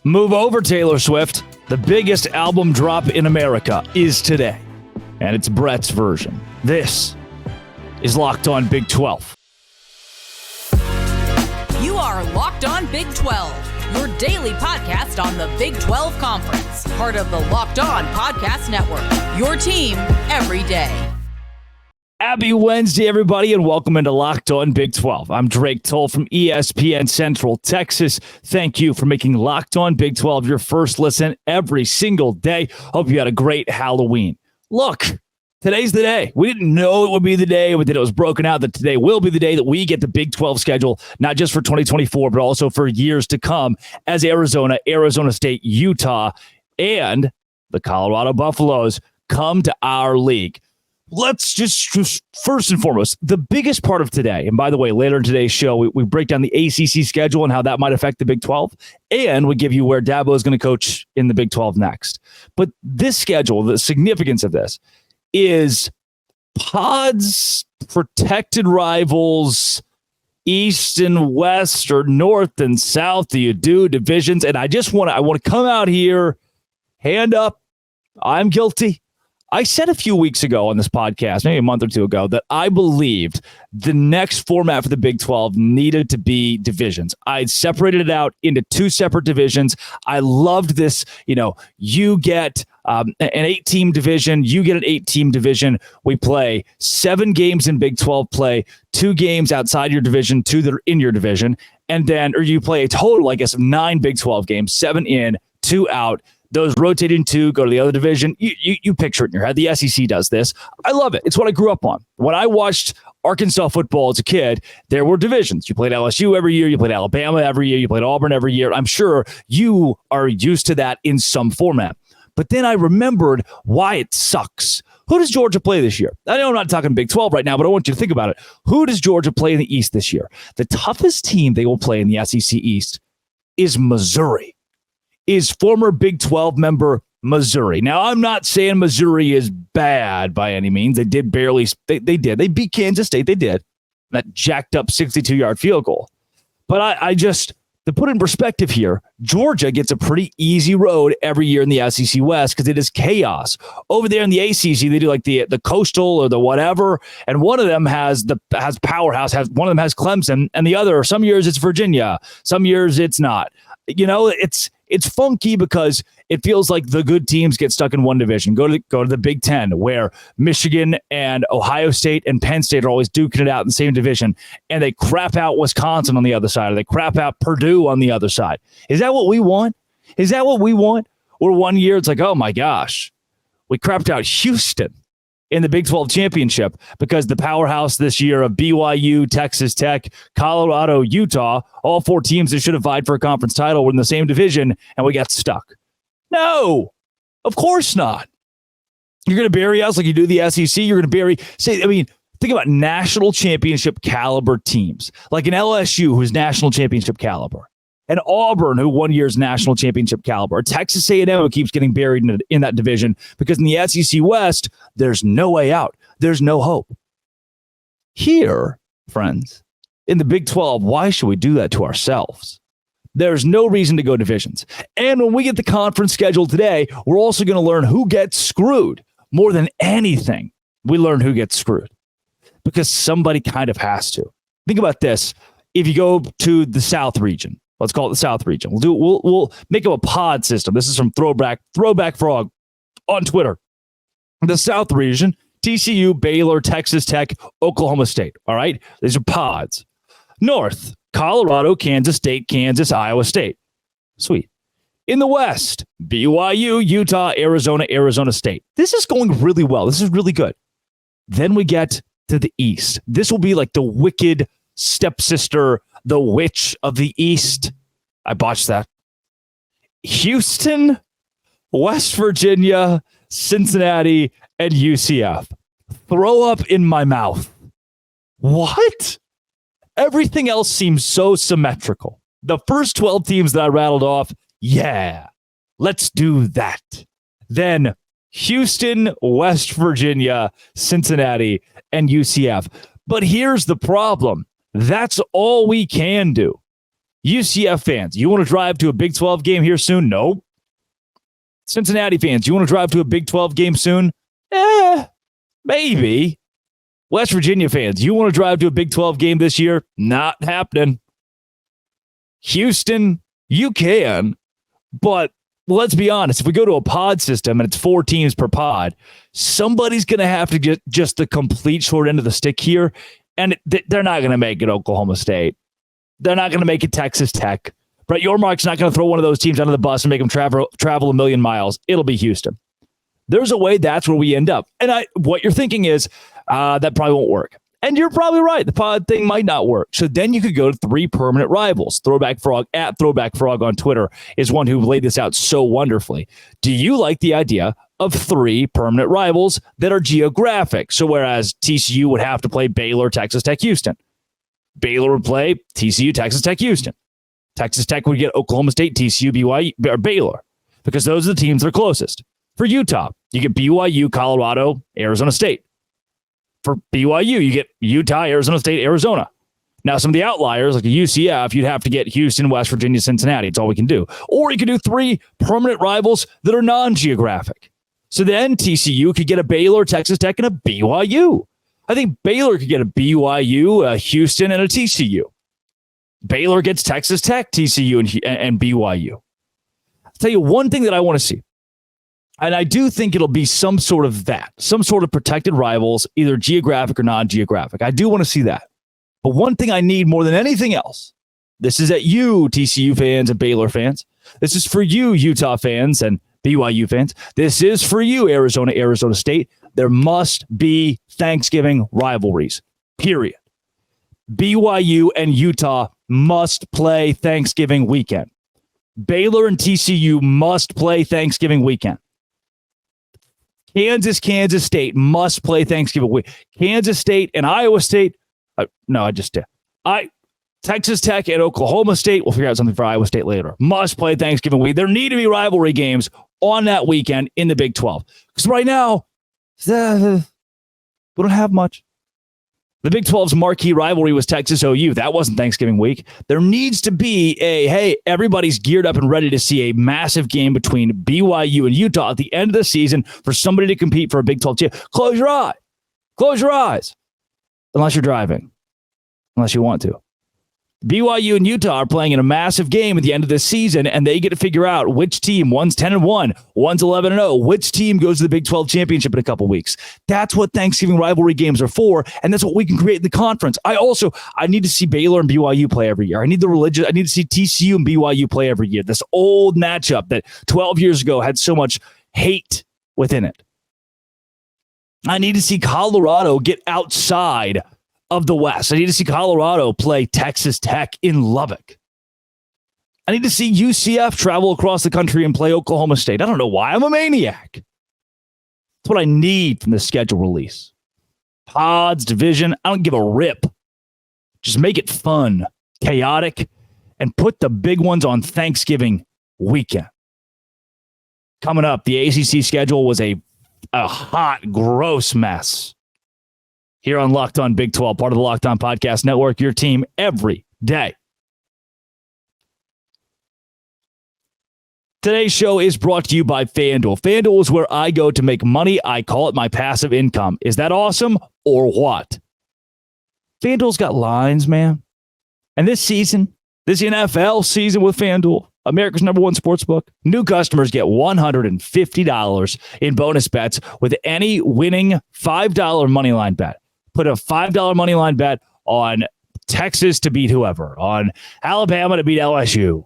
Move over, Taylor Swift. The biggest album drop in America is today, and it's Brett's version. This is Locked On Big 12. You are Locked On Big 12, your daily podcast on the Big 12 Conference, part of the Locked On Podcast Network, your team every day. Happy Wednesday, everybody, and welcome into Locked On Big 12. I'm Drake Toll from ESPN Central Texas. Thank you for making Locked On Big 12 your first listen every single day. Hope you had a great Halloween. Look, today's the day. We didn't know it would be the day, but then it was broken out that today will be the day that we get the Big 12 schedule, not just for 2024, but also for years to come as Arizona, Arizona State, Utah, and the Colorado Buffaloes come to our league. Let's just first and foremost, the biggest part of today, and by the way, later in today's show, we break down the ACC schedule and how that might affect the Big 12, and we give you where Dabo is going to coach in the Big 12 next. But this schedule, the significance of this is pods, protected rivals, East and West, or North and South. Do you do divisions? And I want to come out here, hand up. I'm guilty. I said a few weeks ago on this podcast, maybe a month or two ago, that I believed the next format for the Big 12 needed to be divisions. I'd separated it out into two separate divisions. I loved this. You get an 8-team division. You get an 8-team division. We play 7 games in Big 12 play, 2 games outside your division, 2 that are in your division. And then, or you play a total, I guess, of 9 Big 12 games, 7 in, 2 out. Those rotating 2 go to the other division. You picture it in your head. The SEC does this. I love it. It's what I grew up on. When I watched Arkansas football as a kid, there were divisions. You played LSU every year. You played Alabama every year. You played Auburn every year. I'm sure you are used to that in some format. But then I remembered why it sucks. Who does Georgia play this year? I know I'm not talking Big 12 right now, but I want you to think about it. Who does Georgia play in the East this year? The toughest team they will play in the SEC East is Missouri. Is former Big 12 member Missouri. Now, I'm not saying Missouri is bad by any means. They did barely. They did. They beat Kansas State. They did. That jacked up 62-yard field goal. But I just, to put in perspective here, Georgia gets a pretty easy road every year in the SEC West because it is chaos. Over there in the ACC, they do like the Coastal or the whatever, and one of them has Powerhouse. One of them has Clemson, and the other, some years it's Virginia. Some years it's not. It's funky because it feels like the good teams get stuck in one division. Go to the Big Ten, where Michigan and Ohio State and Penn State are always duking it out in the same division, and they crap out Wisconsin on the other side, or they crap out Purdue on the other side. Is that what we want? Is that what we want? Or one year it's like, oh my gosh, we crapped out Houston in the Big 12 championship because the powerhouse this year of BYU, Texas Tech, Colorado, Utah, all 4 teams that should have vied for a conference title were in the same division, and we got stuck. No, of course not. You're going to bury us like you do the SEC. You're going to think about national championship caliber teams, like an LSU who's national championship caliber, and Auburn, who one year's national championship caliber, or Texas A&M, who keeps getting buried in that division, because in the SEC West, there's no way out. There's no hope. Here, friends, in the Big 12, why should we do that to ourselves? There's no reason to go divisions. And when we get the conference schedule today, we're also going to learn who gets screwed. More than anything, we learn who gets screwed because somebody kind of has to. Think about this. If you go to the South region, let's call it the South region. We'll make up a pod system. This is from Throwback Frog on Twitter. The South region, TCU, Baylor, Texas Tech, Oklahoma State. All right? These are pods. North, Colorado, Kansas State, Kansas, Iowa State. Sweet. In the West, BYU, Utah, Arizona, Arizona State. This is going really well. This is really good. Then we get to the East. This will be like the wicked stepsister, the witch of the East. I botched that. Houston, West Virginia, Cincinnati, and UCF. Throw up in my mouth. What? Everything else seems so symmetrical. The first 12 teams that I rattled off, yeah, let's do that. Then Houston, West Virginia, Cincinnati, and UCF. But here's the problem. That's all we can do. UCF fans, you want to drive to a Big 12 game here soon? Nope. Cincinnati fans, you want to drive to a Big 12 game soon? Maybe. West Virginia fans, you want to drive to a Big 12 game this year? Not happening. Houston, you can, but let's be honest. If we go to a pod system and it's 4 teams per pod, somebody's going to have to get just the complete short end of the stick here, and they're not going to make it Oklahoma State. They're not going to make it Texas Tech. Brett Yormark's not going to throw one of those teams under the bus and make them travel a million miles. It'll be Houston. There's a way that's where we end up. And what you're thinking is that probably won't work. And you're probably right. The pod thing might not work. So then you could go to 3 permanent rivals. Throwback Frog at Throwback Frog on Twitter is one who laid this out so wonderfully. Do you like the idea of 3 permanent rivals that are geographic? So whereas TCU would have to play Baylor, Texas Tech, Houston. Baylor would play TCU, Texas Tech, Houston. Texas Tech would get Oklahoma State, TCU, BYU, or Baylor, because those are the teams that are closest. For Utah, you get BYU, Colorado, Arizona State. For BYU, you get Utah, Arizona State, Arizona. Now, some of the outliers, like the UCF, you'd have to get Houston, West Virginia, Cincinnati. It's all we can do. Or you could do 3 permanent rivals that are non-geographic. So then TCU could get a Baylor, Texas Tech, and a BYU. I think Baylor could get a BYU, a Houston, and a TCU. Baylor gets Texas Tech, TCU, and BYU. I'll tell you one thing that I want to see. And I do think it'll be some sort of protected rivals, either geographic or non-geographic. I do want to see that. But one thing I need more than anything else, this is at you, TCU fans and Baylor fans. This is for you, Utah fans and BYU fans. This is for you, Arizona State. There must be Thanksgiving rivalries, period. BYU and Utah must play Thanksgiving weekend. Baylor and TCU must play Thanksgiving weekend. Kansas State must play Thanksgiving week. Kansas State and Iowa State. Texas Tech and Oklahoma State. We'll figure out something for Iowa State later. Must play Thanksgiving week. There need to be rivalry games on that weekend in the Big 12. Because right now, we don't have much. The Big 12's marquee rivalry was Texas OU. That wasn't Thanksgiving week. There needs to be everybody's geared up and ready to see a massive game between BYU and Utah at the end of the season for somebody to compete for a Big 12 championship. Close your eye. Close your eyes. Unless you're driving. Unless you want to. BYU and Utah are playing in a massive game at the end of this season, and they get to figure out which team, one's 10-1, one's 11-0, which team goes to the Big 12 championship in a couple weeks. That's what Thanksgiving rivalry games are for, and that's what we can create in the conference. I need to see Baylor and BYU play every year. I need to see TCU and BYU play every year. This old matchup that 12 years ago had so much hate within it. I need to see Colorado get outside of the West. I need to see Colorado play Texas Tech in Lubbock. I need to see UCF travel across the country and play Oklahoma State. I don't know why. I'm a maniac. That's what I need from the schedule release. Pods, division, I don't give a rip. Just make it fun, chaotic, and put the big ones on Thanksgiving weekend. Coming up, the ACC schedule was a hot, gross mess. Here on Locked On Big 12, part of the Locked On Podcast Network, your team every day. Today's show is brought to you by FanDuel. FanDuel is where I go to make money. I call it my passive income. Is that awesome or what? FanDuel's got lines, man. And this season, this NFL season with FanDuel, America's #1 sportsbook, new customers get $150 in bonus bets with any winning $5 moneyline bet. Put a $5 moneyline bet on Texas to beat whoever, on Alabama to beat LSU.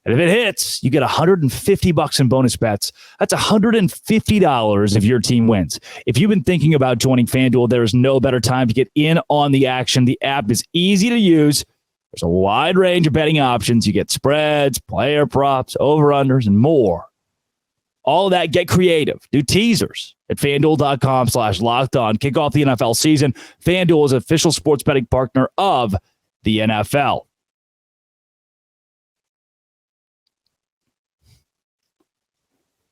And if it hits, you get $150 in bonus bets. That's $150 if your team wins. If you've been thinking about joining FanDuel, there is no better time to get in on the action. The app is easy to use. There's a wide range of betting options. You get spreads, player props, over-unders, and more. All of that, get creative. Do teasers at FanDuel.com/lockedon. Kick off the NFL season. FanDuel is an official sports betting partner of the NFL.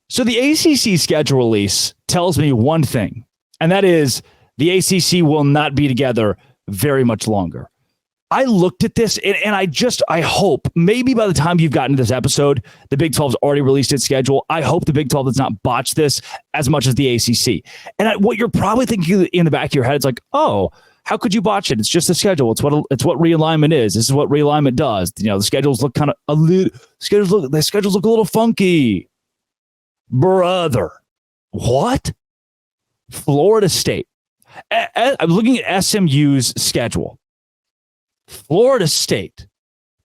So the ACC schedule release tells me one thing, and that is the ACC will not be together very much longer. I looked at this and I hope maybe by the time you've gotten to this episode, the Big 12's already released its schedule. I hope the Big 12 does not botch this as much as the ACC. And what you're probably thinking in the back of your head, it's like, oh, how could you botch it? It's just a schedule. It's what realignment is. This is what realignment does. The schedules look kind of the schedules look a little funky. Brother, what? Florida State. I'm looking at SMU's schedule. Florida State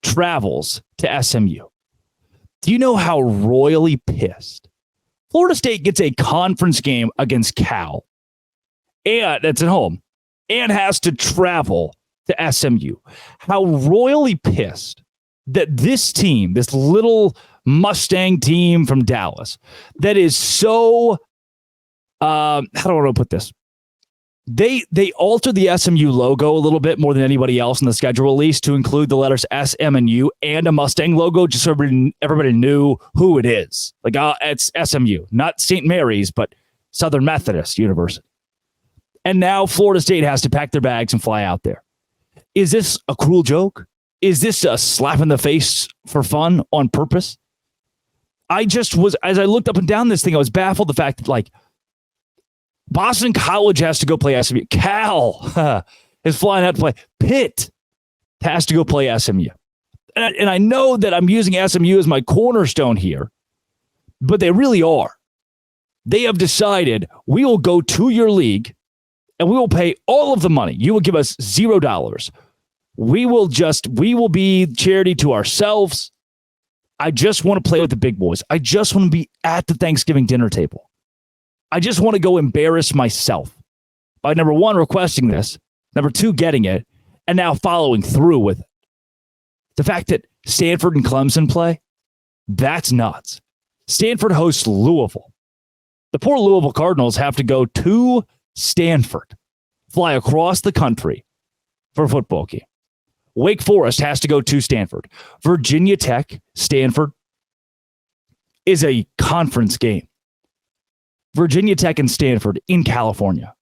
travels to SMU. Do you know how royally pissed? Florida State gets a conference game against Cal, and it's at home, and has to travel to SMU. How royally pissed that this team, this little Mustang team from Dallas, that is so, how do I want to put this? They altered the SMU logo a little bit more than anybody else in the schedule release to include the letters S, M, and U and a Mustang logo, just so everybody knew who it is. Like, it's SMU, not St. Mary's, but Southern Methodist University. And now Florida State has to pack their bags and fly out there. Is this a cruel joke? Is this a slap in the face for fun on purpose? As I looked up and down this thing, I was baffled the fact that, like, Boston College has to go play SMU. Cal is flying out to play. Pitt has to go play SMU. And I know that I'm using SMU as my cornerstone here, but they really are. They have decided we will go to your league and we will pay all of the money. You will give us $0. We will be charity to ourselves. I just want to play with the big boys. I just want to be at the Thanksgiving dinner table. I just want to go embarrass myself by, number one, requesting this, number two, getting it, and now following through with it. The fact that Stanford and Clemson play, that's nuts. Stanford hosts Louisville. The poor Louisville Cardinals have to go to Stanford, fly across the country for a football game. Wake Forest has to go to Stanford. Virginia Tech, Stanford is a conference game. Virginia Tech and Stanford in California.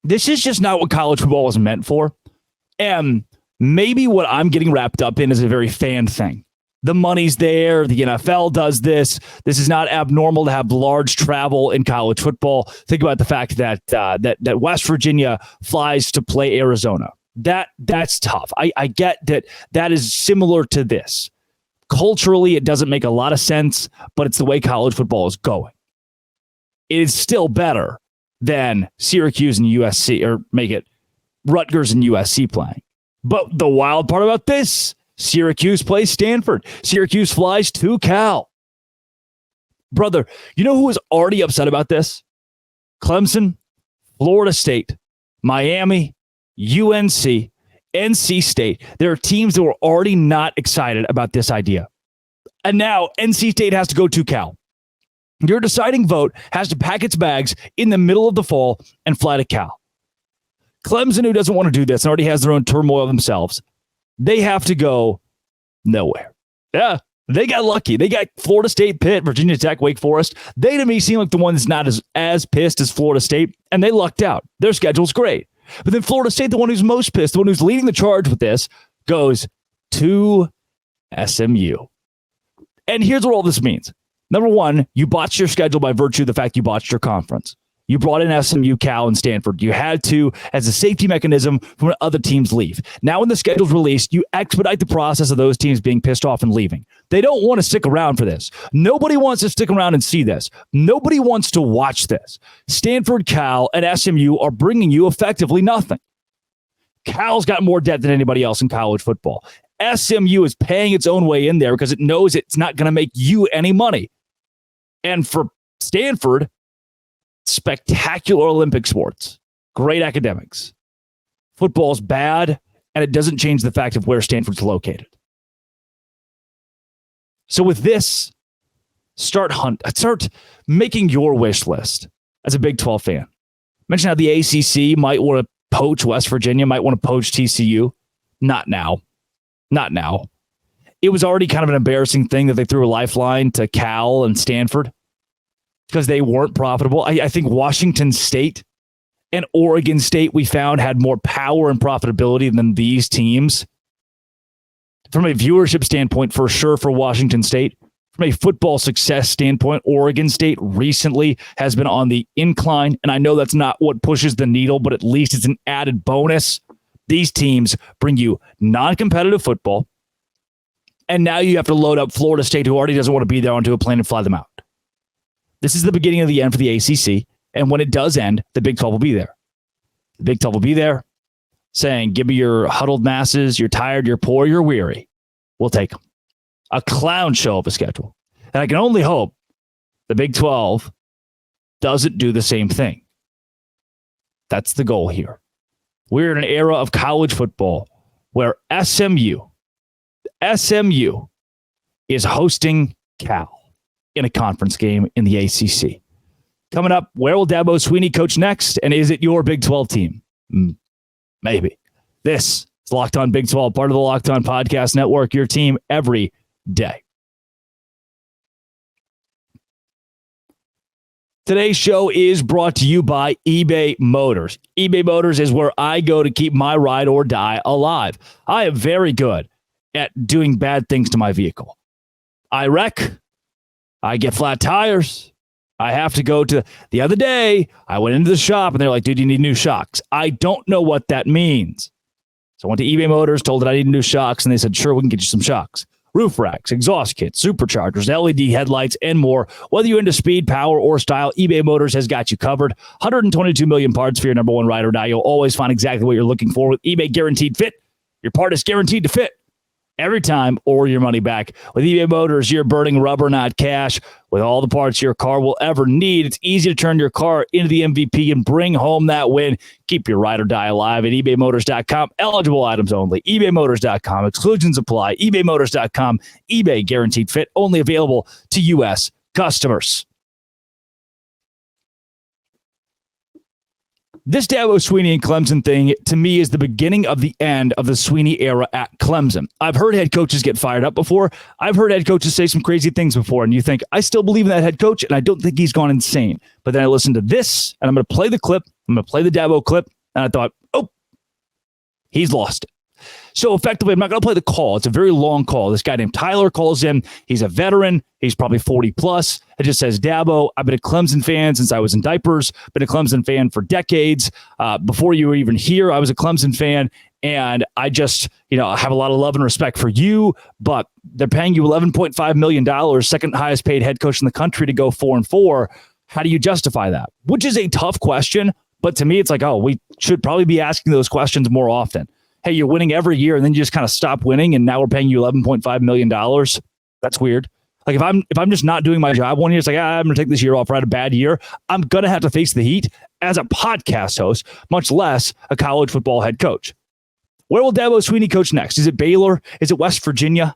This is just not what college football was meant for. And maybe what I'm getting wrapped up in is a very fan thing. The money's there. The NFL does this. This is not abnormal to have large travel in college football. Think about the fact that that West Virginia flies to play Arizona. That's tough. I get that is similar to this. Culturally, it doesn't make a lot of sense, but it's the way college football is going. It is still better than Syracuse and USC, or make it Rutgers and USC playing. But the wild part about this, Syracuse plays Stanford. Syracuse flies to Cal. Brother, you know who is already upset about this? Clemson, Florida State, Miami, UNC, NC State. There are teams that were already not excited about this idea. And now NC State has to go to Cal. Your deciding vote has to pack its bags in the middle of the fall and fly to Cal. Clemson, who doesn't want to do this and already has their own turmoil themselves, they have to go nowhere. Yeah, they got lucky. They got Florida State, Pitt, Virginia Tech, Wake Forest. They, to me, seem like the one that's not as pissed as Florida State, and they lucked out. Their schedule's great. But then Florida State, the one who's most pissed, the one who's leading the charge with this, goes to SMU. And here's what all this means. Number one, you botched your schedule by virtue of the fact you botched your conference. You brought in SMU, Cal, and Stanford. You had to, as a safety mechanism for when other teams leave. Now when the schedule's released, you expedite the process of those teams being pissed off and leaving. They don't want to stick around for this. Nobody wants to stick around and see this. Nobody wants to watch this. Stanford, Cal, and SMU are bringing you effectively nothing. Cal's got more debt than anybody else in college football. SMU is paying its own way in there because it knows it's not going to make you any money. And for Stanford, spectacular Olympic sports, great academics. Football's bad, and it doesn't change the fact of where Stanford's located. So with this, start making your wish list as a Big 12 fan. Mention how the ACC might want to poach West Virginia, might want to poach TCU. Not now. Not now. It was already kind of an embarrassing thing that they threw a lifeline to Cal and Stanford because they weren't profitable. I think Washington State and Oregon State, we found, had more power and profitability than these teams. From a viewership standpoint, for sure, for Washington State. From a football success standpoint, Oregon State recently has been on the incline, and I know that's not what pushes the needle, but at least it's an added bonus. These teams bring you non-competitive football, and now you have to load up Florida State, who already doesn't want to be there, onto a plane and fly them out. This is the beginning of the end for the ACC, and when it does end, the Big 12 will be there. The Big 12 will be there saying, give me your huddled masses, you're tired, you're poor, you're weary. We'll take them. A clown show of a schedule. And I can only hope the Big 12 doesn't do the same thing. That's the goal here. We're in an era of college football where SMU is hosting Cal in a conference game in the ACC. Coming up, where will Dabo Swinney coach next? And is it your Big 12 team? Maybe. This is Locked On Big 12, part of the Locked On Podcast Network, your team every day. Today's show is brought to you by eBay Motors. eBay Motors is where I go to keep my ride or die alive. I am very good at doing bad things to my vehicle. I wreck. I get flat tires. I have to go to the other day. I went into the shop and they're like, dude, you need new shocks. I don't know what that means. So I went to eBay Motors, told that I need new shocks, and they said, sure, we can get you some shocks. Roof racks, exhaust kits, superchargers, LED headlights, and more. Whether you're into speed, power, or style, eBay Motors has got you covered. 122 million parts for your number one ride or die. You'll always find exactly what you're looking for with eBay Guaranteed Fit. Your part is guaranteed to fit every time, or your money back. With eBay Motors, you're burning rubber, not cash. With all the parts your car will ever need, it's easy to turn your car into the MVP and bring home that win. Keep your ride or die alive at ebaymotors.com. Eligible items only. ebaymotors.com. Exclusions apply. ebaymotors.com. eBay Guaranteed Fit. Only available to U.S. customers. This Dabo Swinney and Clemson thing, to me, is the beginning of the end of the Swinney era at Clemson. I've heard head coaches get fired up before. I've heard head coaches say some crazy things before, and you think, I still believe in that head coach, and I don't think he's gone insane. But then I listened to this, and I'm going to play the clip. I'm going to play the Dabo clip, and I thought, oh, he's lost it. So effectively, I'm not going to play the call. It's a very long call. This guy named Tyler calls in. He's a veteran. He's probably 40 plus. It just says, Dabo, I've been a Clemson fan since I was in diapers. Been a Clemson fan for decades. Before you were even here, I was a Clemson fan. And I just, I have a lot of love and respect for you, but they're paying you $11.5 million, second highest paid head coach in the country, to go 4-4. How do you justify that? Which is a tough question. But to me, it's like, oh, we should probably be asking those questions more often. Hey, you're winning every year, and then you just kind of stop winning, and now we're paying you $11.5 million. That's weird. Like, if I'm just not doing my job one year, it's like, I'm going to take this year off. I had a bad year. I'm going to have to face the heat as a podcast host, much less a college football head coach. Where will Dabo Swinney coach next? Is it Baylor? Is it West Virginia?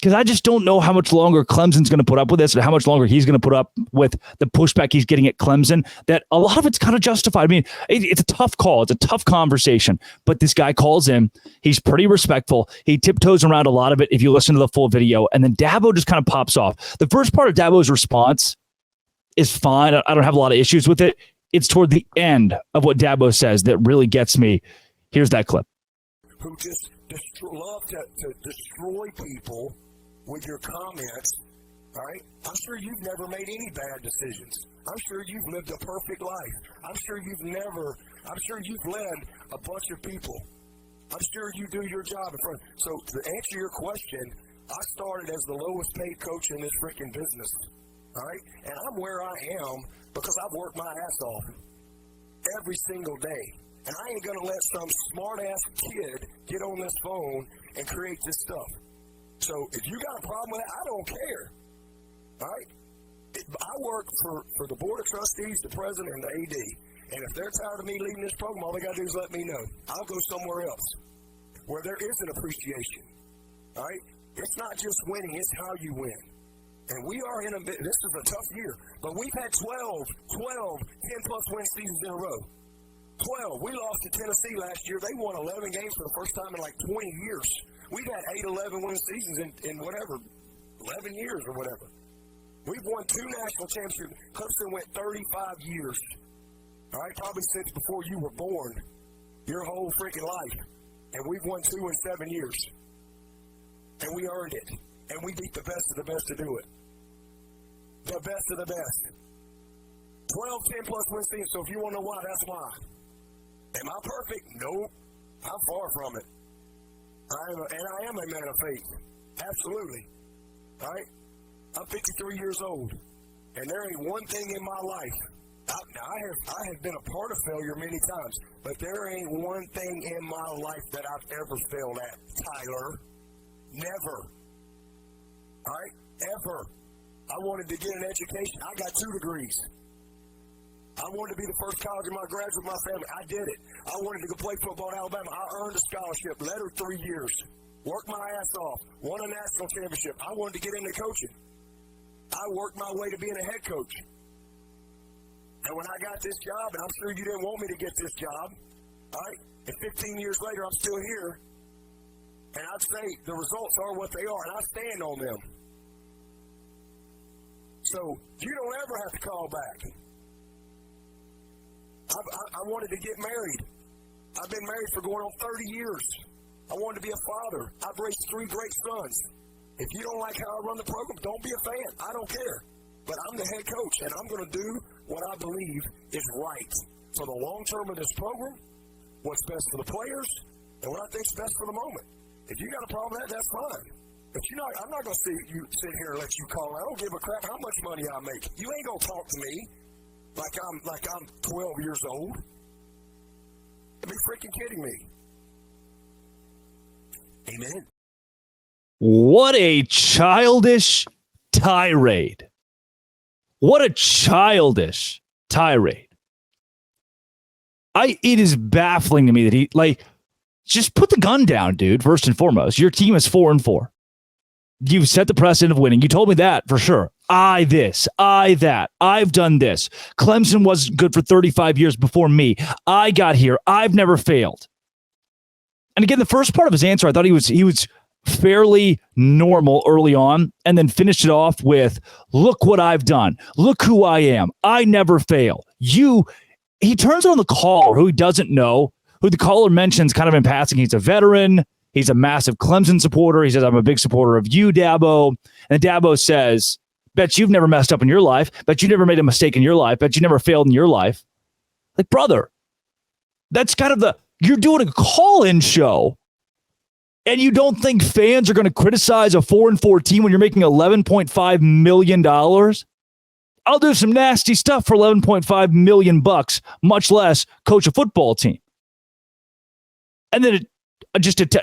Because I just don't know how much longer Clemson's going to put up with this, and how much longer he's going to put up with the pushback he's getting at Clemson, that a lot of it's kind of justified. I mean, it's a tough call. It's a tough conversation. But this guy calls in. He's pretty respectful. He tiptoes around a lot of it if you listen to the full video. And then Dabo just kind of pops off. The first part of Dabo's response is fine. I don't have a lot of issues with it. It's toward the end of what Dabo says that really gets me. Here's that clip. Who just love to destroy people with your comments, all right? I'm sure you've never made any bad decisions. I'm sure you've lived a perfect life. I'm sure you've led a bunch of people. I'm sure you do your job in front. So to answer your question, I started as the lowest paid coach in this freaking business, all right? And I'm where I am because I've worked my ass off every single day. And I ain't going to let some smart-ass kid get on this phone and create this stuff. So if you got a problem with that, I don't care. All right? I work for the Board of Trustees, the President, and the AD. And if they're tired of me leading this program, all they got to do is let me know. I'll go somewhere else where there is an appreciation. All right? It's not just winning, it's how you win. And we are this is a tough year, but we've had 12 10-plus win seasons in a row. 12. We lost to Tennessee last year. They won 11 games for the first time in like 20 years. We've had 8-11 win seasons in whatever, 11 years or whatever. We've won 2 national championships. Clemson went 35 years All right, probably since before you were born, your whole freaking life. And we've won 2 in 7 years. And we earned it. And we beat the best of the best to do it. The best of the best. 12, 10-plus win seasons, so if you want to know why, that's why. Am I perfect? Nope. I'm far from it. I am a man of faith. Absolutely. All right? I'm 53 years old. And there ain't one thing in my life. I have been a part of failure many times, but there ain't one thing in my life that I've ever failed at, Tyler. Never. All right? Ever. I wanted to get an education. I got 2 degrees. I wanted to be the first college in my graduate my family. I did it. I wanted to go play football in Alabama. I earned a scholarship, led her 3 years, worked my ass off, won a national championship. I wanted to get into coaching. I worked my way to being a head coach. And when I got this job, and I'm sure you didn't want me to get this job, all right, and 15 years later, I'm still here, and I'd say the results are what they are, and I stand on them. So you don't ever have to call back. I wanted to get married. I've been married for going on 30 years. I wanted to be a father. I've raised 3 great sons. If you don't like how I run the program, don't be a fan. I don't care. But I'm the head coach, and I'm going to do what I believe is right for the long term of this program, what's best for the players, and what I think is best for the moment. If you got a problem with that, that's fine. But I'm not going to sit here and let you call. I don't give a crap how much money I make. You ain't going to talk to me like I'm 12 years old. You'd be freaking kidding me. Amen. What a childish tirade. What a childish tirade. It is baffling to me that he, just put the gun down, dude, first and foremost. Your team is 4-4. You've set the precedent of winning. You told me that for sure. I that. I've done this. Clemson was good for 35 years before me. I got here. I've never failed. And again, the first part of his answer, I thought he was fairly normal early on, and then finished it off with, look what I've done. Look who I am. I never fail. He turns on the caller who he doesn't know, who the caller mentions kind of in passing. He's a veteran. He's a massive Clemson supporter. He says, I'm a big supporter of you, Dabo. And Dabo says, bet you've never messed up in your life. Bet you never made a mistake in your life. Bet you never failed in your life. Like, brother, that's kind of you're doing a call-in show, and you don't think fans are going to criticize a 4-4 team when you're making $11.5 million? I'll do some nasty stuff for $11.5 million, much less coach a football team. And then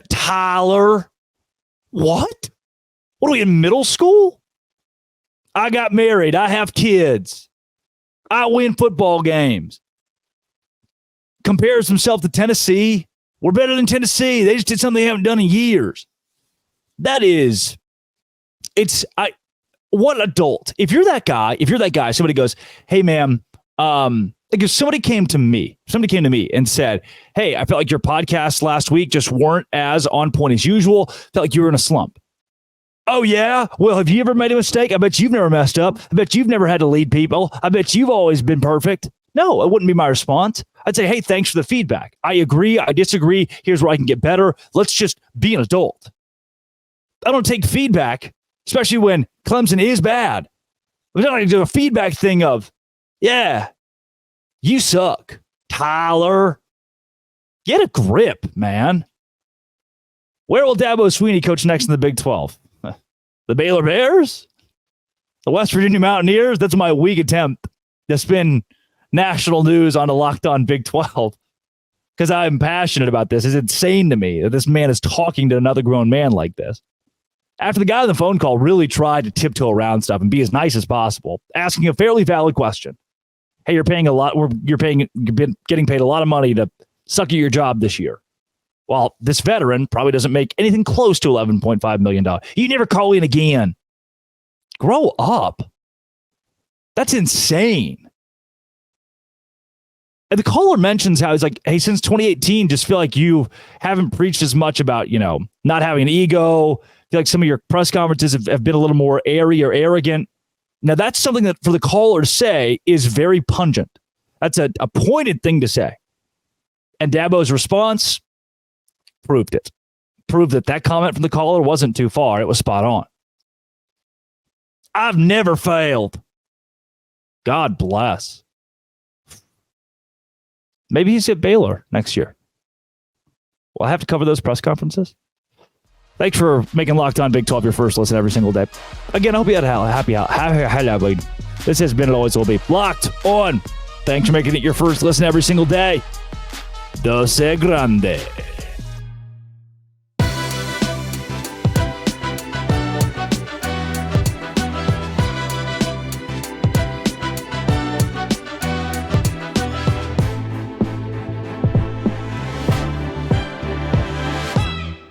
Tyler, what? What are we in middle school? I got married. I have kids. I win football games. Compares himself to Tennessee. We're better than Tennessee. They just did something they haven't done in years. What adult? If you're that guy, somebody goes, hey, man, if somebody came to me and said, hey, I felt like your podcasts last week just weren't as on point as usual. Felt like you were in a slump. Oh, yeah? Well, have you ever made a mistake? I bet you've never messed up. I bet you've never had to lead people. I bet you've always been perfect. No, it wouldn't be my response. I'd say, hey, thanks for the feedback. I agree. I disagree. Here's where I can get better. Let's just be an adult. I don't take feedback, especially when Clemson is bad. I'm not going to do a feedback thing of, yeah, you suck, Tyler. Get a grip, man. Where will Dabo Swinney coach next in the Big 12? The Baylor Bears? The West Virginia Mountaineers? That's my weak attempt to spin national news on a Locked On Big 12, because I'm passionate about this. It's insane to me that this man is talking to another grown man like this. After the guy on the phone call really tried to tiptoe around stuff and be as nice as possible, asking a fairly valid question. Hey, you're getting paid a lot of money to suck at your job this year. Well, this veteran probably doesn't make anything close to $11.5 million. You never call in again. Grow up. That's insane. And the caller mentions how he's like, hey, since 2018, just feel like you haven't preached as much about, not having an ego. Feel like some of your press conferences have been a little more airy or arrogant. Now, that's something that for the caller to say is very pungent. That's a pointed thing to say. And Dabo's response proved it. Proved that comment from the caller wasn't too far. It was spot on. I've never failed. God bless. Maybe he's at Baylor next year. Will I have to cover those press conferences? Thanks for making Locked On Big 12 your first listen every single day. Again, I hope you had a happy Halloween. This has been and always will be Locked On. Thanks for making it your first listen every single day. Dose grande.